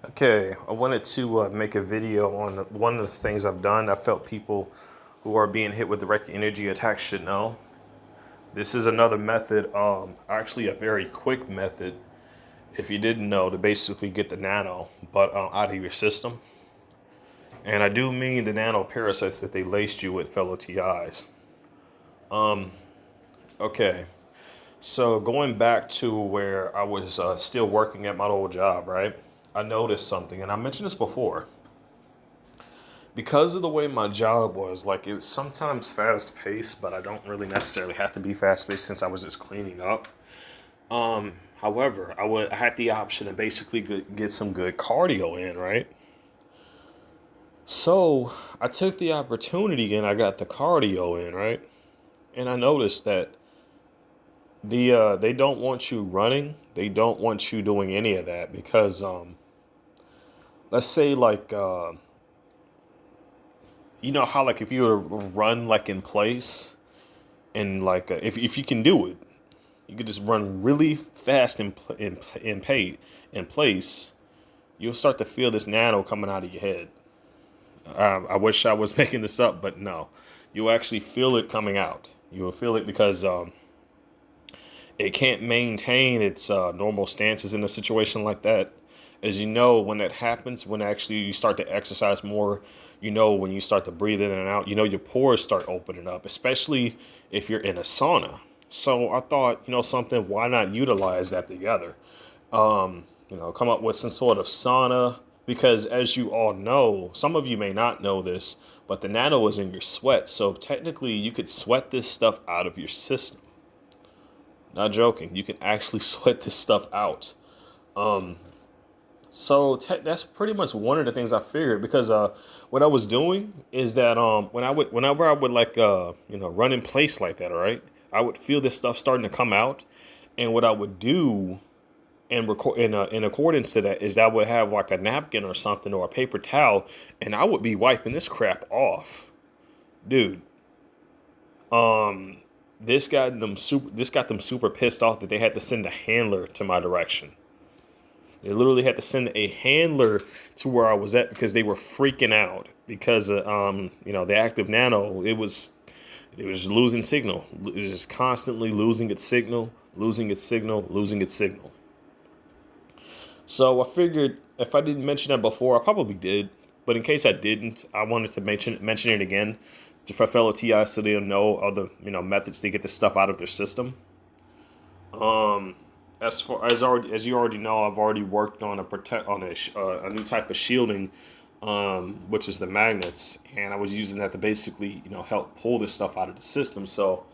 Okay, I wanted to make a video on one of the things I've done. I felt people who are being hit with direct energy attacks should know. This is another method, actually a very quick method, if you didn't know, to basically get the nano but out of your system. And I do mean the nano parasites that they laced you with, fellow TIs. Okay, so going back to where I was still working at my old job, right? I noticed something, and I mentioned this before. Because of the way my job was, like it was sometimes fast paced, but I don't really necessarily have to be fast paced since I was just cleaning up. However, I had the option to basically get some good cardio in, right? So I took the opportunity and I got the cardio in, right? And I noticed that they don't want you running. They don't want you doing any of that because let's say like you know how like if you were to run like in place and like if you can do it, you could just run really fast in place. You'll start to feel this nano coming out of your head. I wish I was making this up, but no, you'll actually feel it coming out. You will feel it because it can't maintain its normal stances in a situation like that. As you know, when that happens, when actually you start to exercise more, you know, when you start to breathe in and out, you know, your pores start opening up, especially if you're in a sauna. So I thought, you know, something, why not utilize that together? Come up with some sort of sauna. Because as you all know, some of you may not know this, but the nano is in your sweat. So technically, you could sweat this stuff out of your system. Not joking. You can actually sweat this stuff out. So that's pretty much one of the things I figured because what I was doing is that whenever I would like run in place like that, all right, I would feel this stuff starting to come out, and what I would do and record in accordance to that is that I would have like a napkin or something or a paper towel, and I would be wiping this crap off, dude. Um, this got them super pissed off that they had to send a handler to my direction. They literally had to send a handler to where I was at because they were freaking out because the active nano it was losing signal. It was just constantly losing its signal, losing its signal, losing its signal. So I figured if I didn't mention that before, I probably did. But in case I didn't, I wanted to mention it again for fellow TIs so they know other methods to get this stuff out of their system. Um, as far as you already know, I've already worked on a new type of shielding, which is the magnets, and I was using that to basically help pull this stuff out of the system. So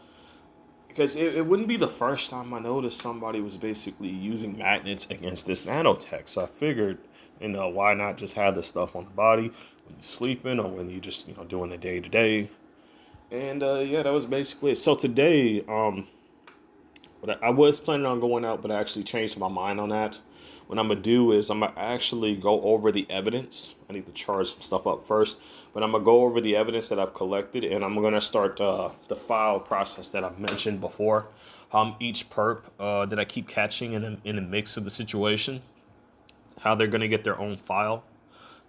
because it wouldn't be the first time I noticed somebody was basically using magnets against this nanotech. So I figured, why not just have this stuff on the body when you're sleeping or when you're just doing the day to day. And yeah, that was basically it. So today, but I was planning on going out, but I actually changed my mind on that. What I'm gonna do is I'm gonna actually go over the evidence. I need to charge some stuff up first, but I'm gonna go over the evidence that I've collected, and I'm gonna start the file process that I've mentioned before. Each perp that I keep catching in a mix of the situation, how they're gonna get their own file.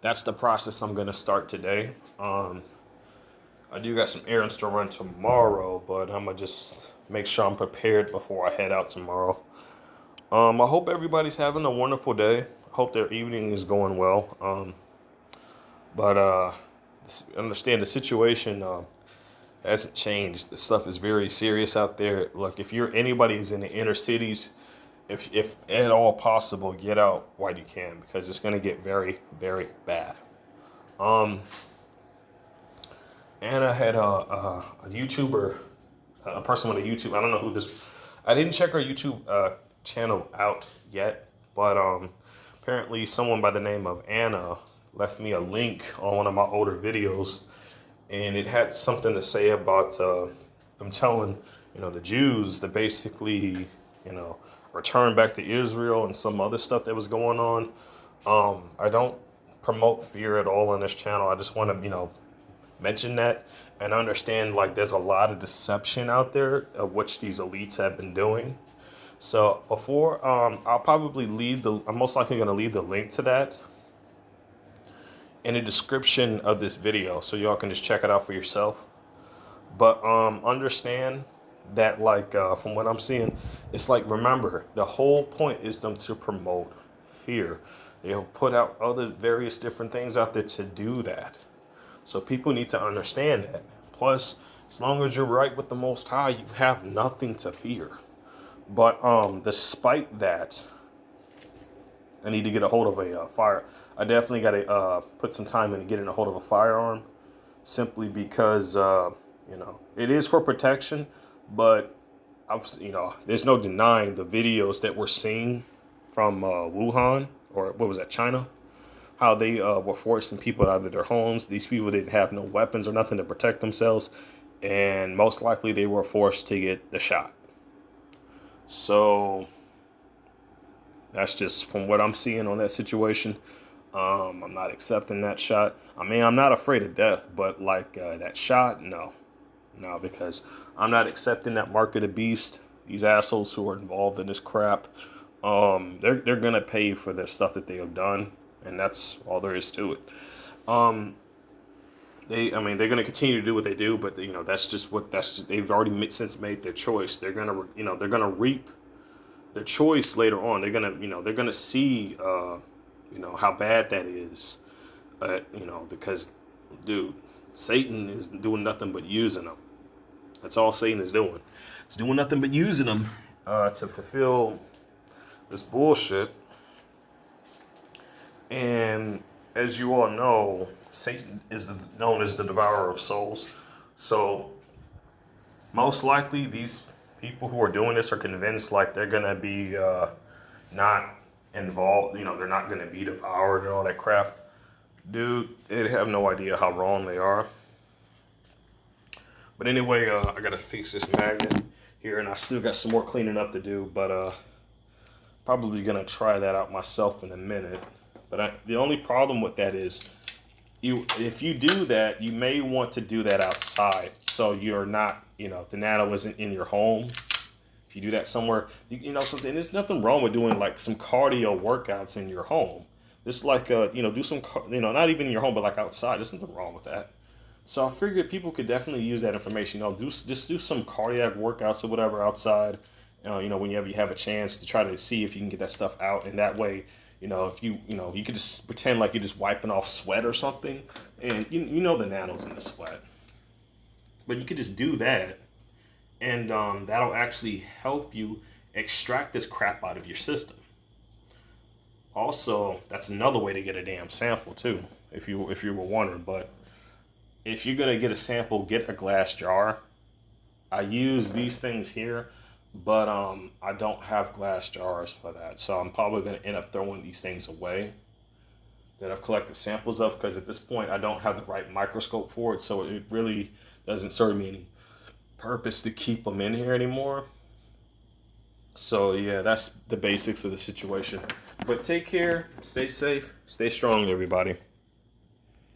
That's the process I'm gonna start today. I do got some errands to run tomorrow, but I'm gonna just make sure I'm prepared before I head out tomorrow. I hope everybody's having a wonderful day. I hope their evening is going well. But understand the situation hasn't changed. The stuff is very serious out there. Look, if anybody's in the inner cities, if at all possible, get out while you can because it's going to get very, very bad. Um, and I had a YouTuber, a person with a YouTube. I don't know who this. I didn't check her YouTube channel out yet, but apparently someone by the name of Anna left me a link on one of my older videos, and it had something to say about them telling the Jews to basically return back to Israel and some other stuff that was going on. I don't promote fear at all on this channel. I just want to mention that and understand like there's a lot of deception out there of which these elites have been doing. So before I'll probably I'm most likely going to leave the link to that in the description of this video, so y'all can just check it out for yourself. But understand that, like, from what I'm seeing, it's like, remember, the whole point is them to promote fear. They'll put out other various different things out there to do that. So people need to understand that. Plus, as long as you're right with the Most High, you have nothing to fear. But despite that, I need to get a hold of a fire. I definitely got to put some time into getting a hold of a firearm, simply because it is for protection. But there's no denying the videos that we're seeing from Wuhan, or what was that, China? How they were forcing people out of their homes. These people didn't have no weapons or nothing to protect themselves, and most likely they were forced to get the shot. So that's just from what I'm seeing on that situation. I'm not accepting that shot. I mean, I'm not afraid of death, but like that shot, no, because I'm not accepting that mark of the beast. These assholes who are involved in this crap, they're gonna pay for the stuff that they have done, and that's all there is to it. They're gonna continue to do what they do, but they've already since made their choice. They're gonna reap their choice later on. They're gonna see how bad that is. Because, dude, Satan is doing nothing but using them. That's all Satan is doing. It's doing nothing but using them to fulfill this bullshit. And as you all know, Satan is known as the devourer of souls. So most likely these people who are doing this are convinced like they're gonna be not involved. They're not gonna be devoured and all that crap. Dude, they have no idea how wrong they are. But anyway, I gotta fix this magnet here, and I still got some more cleaning up to do. But probably gonna try that out myself in a minute. But the only problem with that is, if you do that, you may want to do that outside, so you're not, the nano isn't in your home. If you do that somewhere, something. There's nothing wrong with doing like some cardio workouts in your home. It's like do some, not even in your home, but like outside. There's nothing wrong with that. So I figured people could definitely use that information. Just do some cardiac workouts or whatever outside. Whenever you have a chance to try to see if you can get that stuff out, and that way, if you could just pretend like you're just wiping off sweat or something, and the nano's in the sweat, but you could just do that, and that'll actually help you extract this crap out of your system. Also, that's another way to get a damn sample too, if you were wondering. But if you're gonna get a sample, get a glass jar. I use these things here, but I don't have glass jars for that, so I'm probably gonna end up throwing these things away that I've collected samples of, because at this point I don't have the right microscope for it, so it really doesn't serve me any purpose to keep them in here anymore. So yeah, that's the basics of the situation. But take care, stay safe, stay strong, everybody.